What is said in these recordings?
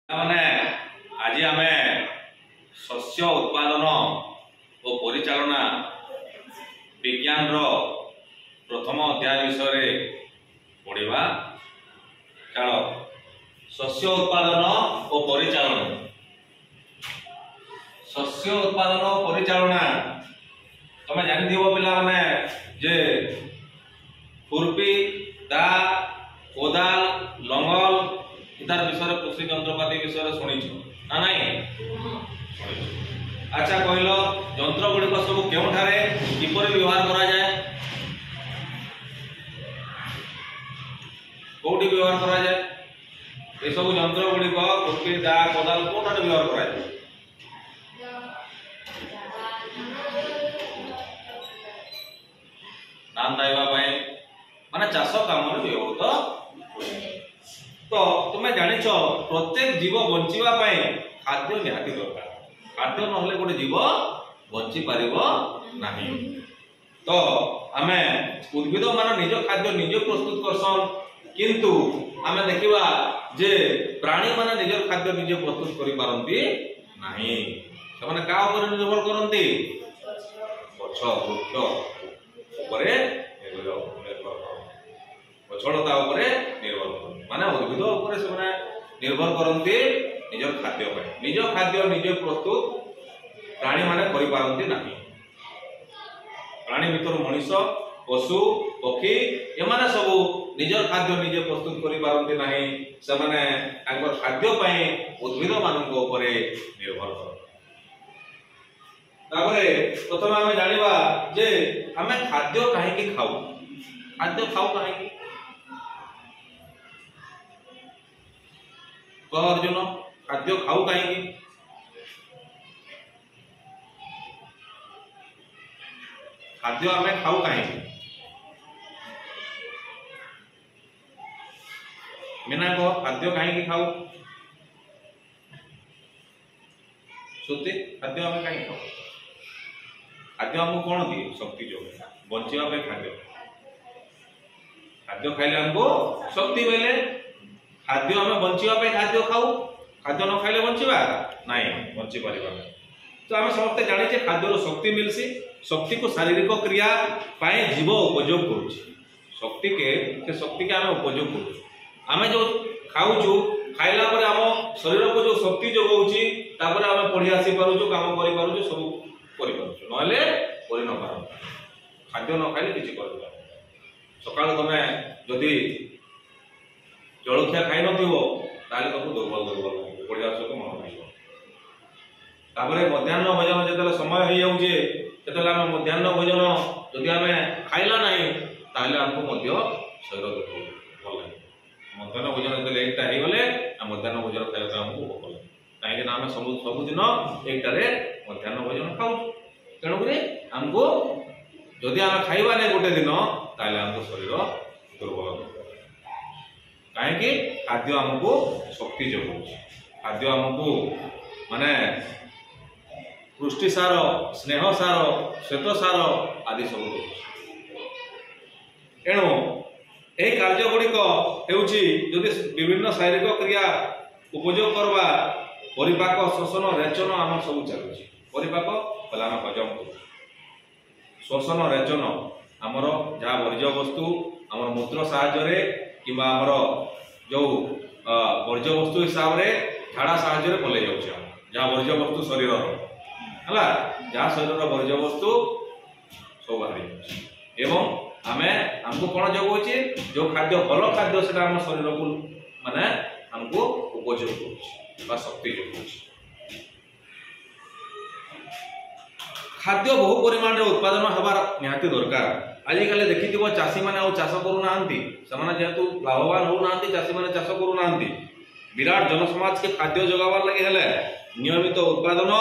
ମାନେ ଆଜି ଆମେ ଶସ୍ୟ ଉତ୍ପାଦନ ଓ ପରିଚାଳନା ବିଜ୍ଞାନର ପ୍ରଥମ ଅଧ୍ୟାୟ ବିଷୟରେ ପଢ଼ିବା। ଚାଲ ଶସ୍ୟ ଉତ୍ପାଦନ ଓ ପରିଚାଳନା। ଶସ୍ୟ ଉତ୍ପାଦନ ଓ ପରିଚାଳନା ତମେ ଜାଣିଥିବ ପିଲାମାନେ ଯେ खुरपी दा कोदाल लंगल इतार विषय कृषि यंत्रपाति विषय शुणी ना नाई। अच्छा कहल यंत्र गुड़िक सब केउठारे किपर व्यवहार करा जाए कोठी व्यवहार करा जाए ये सब यंत्र गुड़िक खुरपी दा कोदाल कोठारे व्यवहार करा जाए नाम दाइबा माने चाष काम व्यवहृत। तो तुम्हें जानिछ प्रत्येक जीव बंचिबा पई खाद्य निहाती दरकार। खाद्य नहले गोटे जीव बंची पारिबो नाही। तो आमे उद्भिद मान निज खाद्य निज प्रस्तुत करसन किंतु आमे देखिबा जे प्राणी मान निज खाद्य निज प्रस्तुत करि पारंती नाही। ସେମାନେ का ऊपर निर्भर करंती गछ वृक्ष ऊपर गछलता उपरे निर्भर करते माने उद्भिद उपरे से निर्भर करते निज खाद्य पे। निज खाद्य निज प्रस्तुत प्राणी माने करि पारंती नाही। प्राणी भितर मनुष्य पशु पक्षी एमाने सब निज खाद्य निज प्रस्तुत करि पारंती नाही। से माने तांकर खाद्य पई उद्भिद मानक उपरे निर्भर करते। तापरे प्रथम आमे जानिबा जे आमे खाद्य काहे कि खाऊ। खाद्य खाऊ काहे कि अर्जुन खाद्य खाऊ कहीं खाद्य आम खाऊ कहीं मीना कह खाद्य कहीं खाऊ श्रुति खाद्य आम कहीं खाऊ खाद्य आमको कौन दिए शक्ति जो बचापे खाद्य खाद्य खाइले हमको शक्ति मिले। खाद्य आम बचापे खाद्य खाऊ खाद्य न खाइले बंचिबा नहीं बंची पारिबा। तो आम समस्ते जानिचे खाद्यर शक्ति मिलसी। शक्ति को शारीरिक क्रिया पाए जीव उपयोग करुछि। शक्ति के आम उपयोग करुछु। आम जो खाऊछु खाइला परे आम शरीर को जो शक्ति जोगाउछि तापर आम पढ़ी आसी पारुछु काम करि पारुछु सब करि पारुछु नहले करि न पारु। खाद्य न खाइले किछि करि पारु। सकाळ तमे जदि जलखिया खाई नथिबो ताले तुमको दुर्बल दुर्बल लागे पढ़िया सब मन नहीं। तापरे मध्याह्न भोजन जेतले समय हो जाउजे तेतले आम मध्याह्न भोजन जदि आम खाइला नहीं ताले हमको मध्य शरीर दुर्बल भल लागे। मध्याह्न भोजन जेतले एकटा हे गले आ मध्याह्न भोजन खाइला हमको भोक लागे काहे कि आम सब दिन एकटारे मध्याह्न भोजन खाऊ। तेणु करी हमको जदि आम खाइबा नहीं गोटे दिन ताले हमको शरीर दुर्बल लागे। कहीं खाद्य आमको शक्ति जोगाऊ। खाद्य आमको माने पुष्टि सार स्नेह सार श्वेत सार आदि सब दे। एणु यही कार्य गुड़िक होदि विभिन्न शारीरिक क्रिया उपयोग करवा परिपाक शोषण रेचन आम सब चलुची। परिपाक पहले आम हजम कर शोषण रेचन आमर जहाँ वर्ज्य वस्तु आमर मूत्र साहाय्य कि आमर जो वर्ज्य वस्तु हिसाब से झाड़ा साहाय्य पलि जाऊँ जहाँ वर्ज्य वस्तु शरीर है जहाँ शरीर वर्ज्य वस्तु सब बाहरी एवं आमे हमको कौन जगौचे जो खाद्य भल खाद्य से आम शरीर को माने हमको उपयोग कर शक्ति जगौचे। खाद्य बहु परिमाण उत्पादन हबार निहाती दरकार। आजिकल देखि चाषी मैंने चाष करूना जेहेतु लाभवान होना चाषी मैंने चाष करूना विराट जनसमाज के खाद्य जोगावार लगे हेले नियमित उत्पादन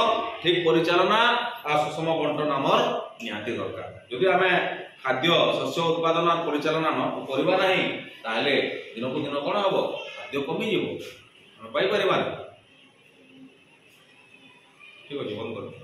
ठीक परिचालना आ सुषम बंटन आमर निहाती दरकार। जदि आम खाद्य शस्य उत्पादन परिचालना न करबा नहीं ताहले दिन को दिन कौन हम खाद्य कमी जीव पाई परिवार ठीक अच्छे बंद कर।